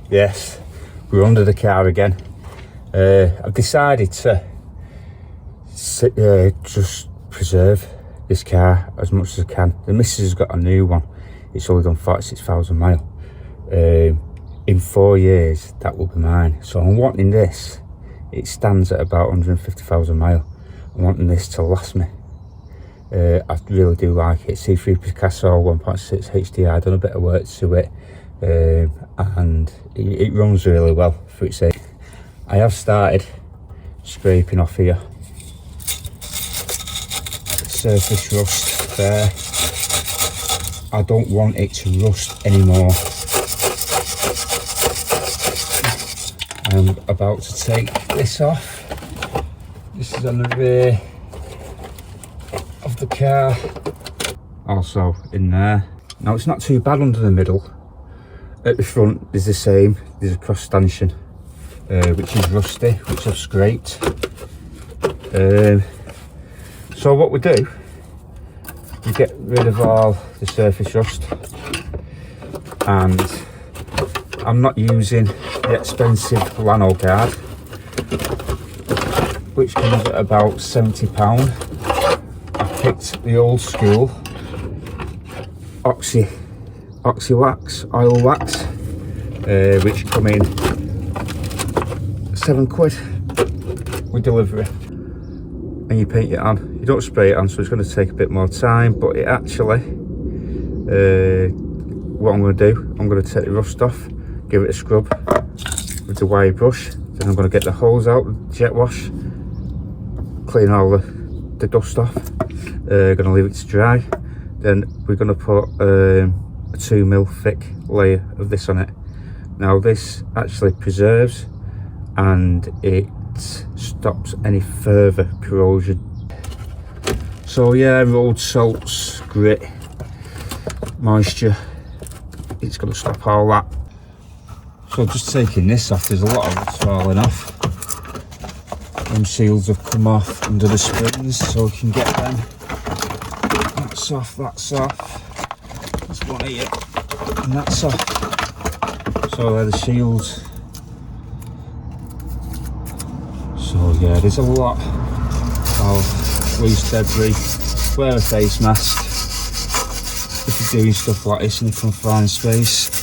Yes, we're under the car again. I've decided to just preserve this car as much as I can. The missus has got a new one. It's only done 46,000 miles. In 4 years, that will be mine. So I'm wanting this. It stands at about 150,000 miles. I'm wanting this to last me. I really do like it. C3 Picasso 1.6 HDI. I've done a bit of work to it, and it runs really well for its age. I have started scraping off here. Surface rust there. I don't want it to rust anymore. I'm about to take this off. This is on the rear of the car, also in there. Now it's not too bad under the middle. At the front is the same. There's a cross stanchion which is rusty, which I've scraped. So what we do, we get rid of all the surface rust, and I'm not using the expensive Lano guard, which comes at about £70. I picked the old school oxy wax, oil wax, which come in £7 with delivery, and you paint it on. You don't spray it on, so it's going to take a bit more time, but it actually, what I'm going to do, I'm going to take the rust off, give it a scrub with the wire brush, then I'm going to get the holes out with jet wash, clean all the dust off. Going to leave it to dry, then we're going to put a 2mm thick layer of this on it. Now this actually preserves and it stops any further corrosion. So yeah, road salts, grit, moisture, it's going to stop all that. So just taking this off, there's a lot of it's falling off. Them seals have come off under the springs, so we can get them. That's off, that's off. There's one here, and that's off. So they're the seals. So yeah, there's a lot of loose debris. Wear a face mask if you're doing stuff like this in a confined space.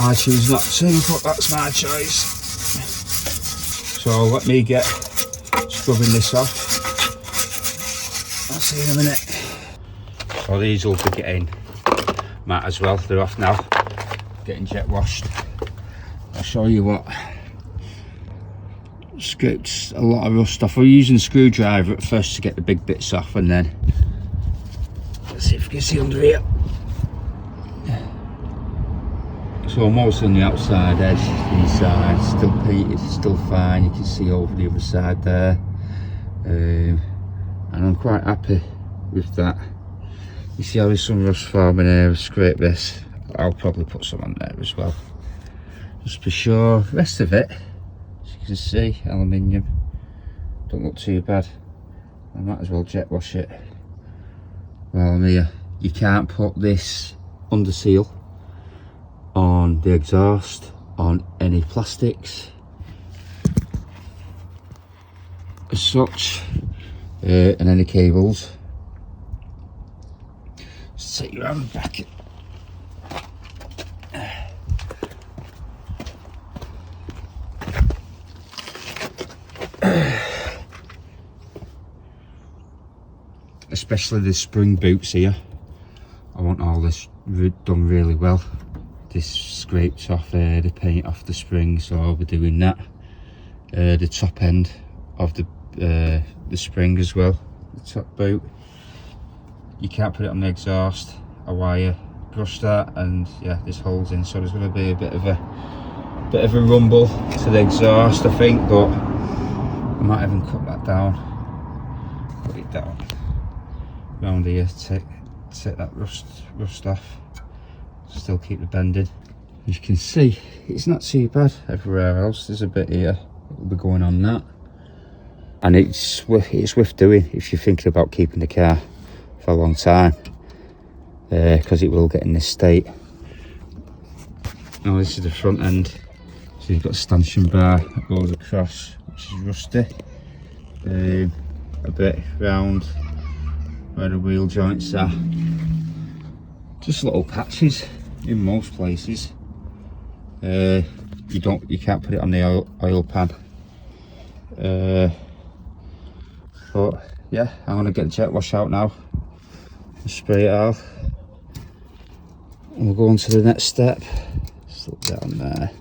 I choose not to, but that's my choice. So let me get scrubbing this off. I'll see you in a minute. So these will be getting matte as well. They're off now, getting jet washed. I'll show you what. Scraped a lot of rust off. We're using a screwdriver at first to get the big bits off, and then let's see if we can see under here. So most on the outside edge, the inside still painted, still fine. You can see over the other side there, and I'm quite happy with that. You see how there's some rust forming here. Scrape this. I'll probably put some on there as well, just to be sure. The rest of it, as you can see, aluminium, don't look too bad. I might as well jet wash it while I'm here. You can't put this under seal on the exhaust, on any plastics as such, and any cables. Just take your hand back. Especially the spring boots here, I want all this done really well. This scrapes off the paint off the spring, so I'll be doing that. The top end of the spring as well, the top boot. You can't put it on the exhaust. A wire brush that, and yeah, this holds in, so there's going to be a bit of a rumble to the exhaust, I think, but I might even cut that down, put it down round here, take that rust off. Still keep the bending. As you can see, it's not too bad everywhere else. There's a bit here that will be going on that, and it's worth doing if you're thinking about keeping the car for a long time. because it will get in this state. Now this is the front end, so you've got a stanchion bar that goes across, which is rusty, a bit round where the wheel joints are, just little patches in most places. You can't put it on the oil pan, but yeah, I'm gonna get the jet wash out now and spray it out, and we'll go on to the next step. Slip that on there.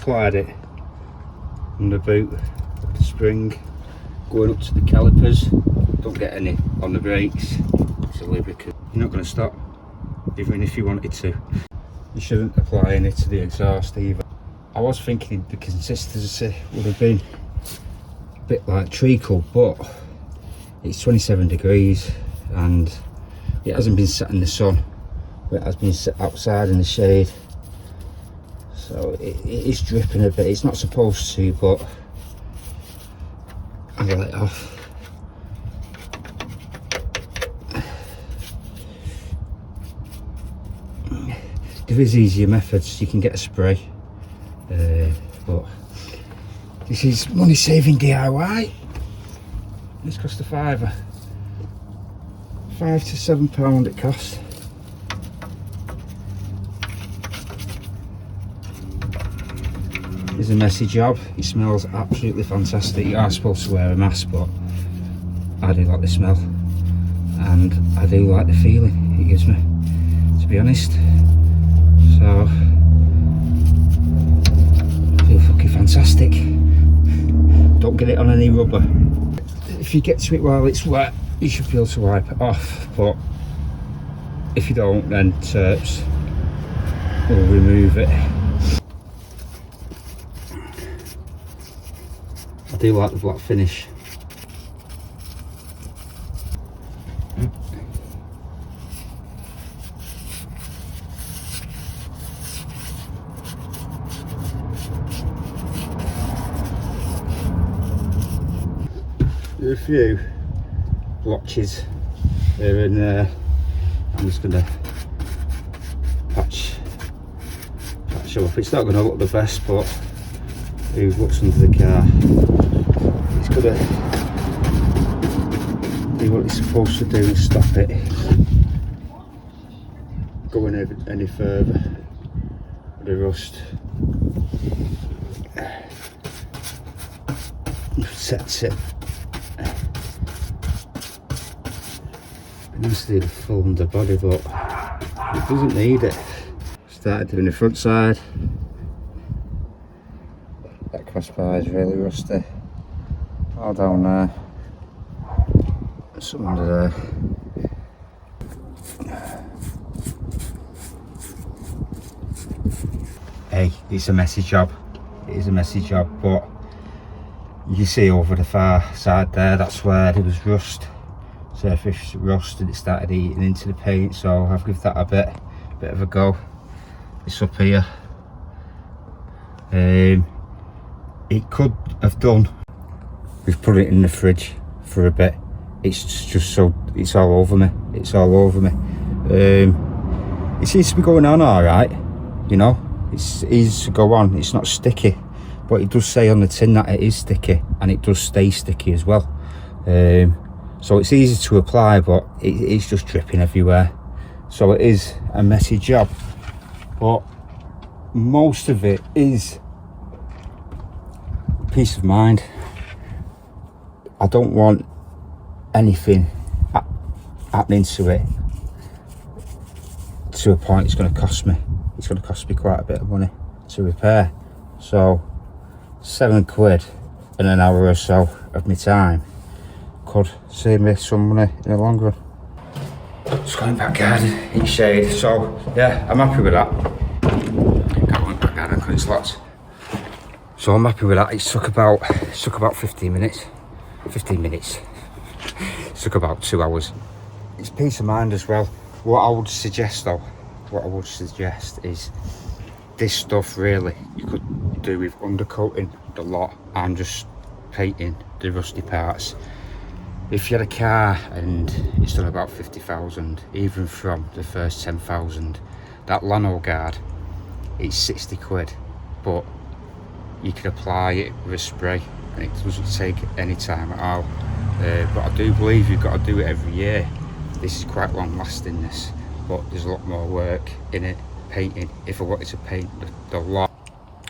Applied it on the boot, the spring, going up to the calipers. Don't get any on the brakes, it's a lubricant. You're not going to stop, even if you wanted to. You shouldn't apply any to the exhaust either. I was thinking the consistency would have been a bit like treacle, but it's 27 degrees and it hasn't been sat in the sun, but it has been sat outside in the shade. So it is dripping a bit. It's not supposed to, but I'll let it off. There is easier methods. You can get a spray, but this is money saving DIY. This cost a £5 to £7 it costs. It's a messy job. It smells absolutely fantastic. You are supposed to wear a mask, but I do like the smell and I do like the feeling it gives me, to be honest. So I feel fucking fantastic. Don't get it on any rubber. If you get to it while it's wet, you should be able to wipe it off, but if you don't, then terps will remove it. I do like the black finish. There are a few blotches here and there. I'm just gonna patch them up. It's not gonna look the best, but who looks under the car? It's gonna do what it's supposed to do and stop it going any further. The rust sets it. It needs to do the full underbody, but it doesn't need it. Started doing the front side. That crossbar is really rusty. All down there. Some under there. hey, it's a messy job. It is a messy job, but you can see over the far side there, that's where there was rust, surface rust, and it started eating into the paint. So I've given that a bit of a go. It's up here. It could have done. We've put it in the fridge for a bit. It's just so, it's all over me. It's all over me. It seems to be going on all right, you know. It's easy to go on. It's not sticky, but it does say on the tin that it is sticky, and it does stay sticky as well. So it's easy to apply, but it's just dripping everywhere. So it is a messy job, but most of it is peace of mind. I don't want anything happening to it to a point it's going to cost me. It's going to cost me quite a bit of money to repair. So £7 in an hour or so of my time could save me some money in the long run. Just going back garden in shade. So yeah, I'm happy with that. Can't go back garden because it's locked. So I'm happy with that. It took about 15 minutes. 15 minutes. It took about 2 hours. It's peace of mind as well. What I would suggest though, is this stuff really you could do with undercoating the lot and just painting the rusty parts. If you had a car and it's done about 50,000, even from the first 10,000, that lano guard, it's £60, but you can apply it with a spray and it doesn't take any time at all. But I do believe you've got to do it every year. This is quite long lasting, this, but there's a lot more work in it, painting. If I wanted to paint the lot.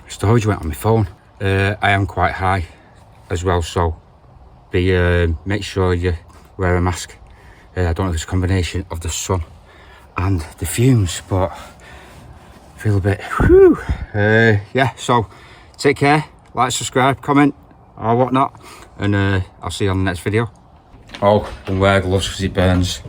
Storage went on my phone. I am quite high as well, so make sure you wear a mask. I don't know if it's a combination of the sun and the fumes, but I feel a bit whew. Yeah, so take care, like, subscribe, comment or whatnot, and I'll see you on the next video. Oh, and wear gloves because it burns.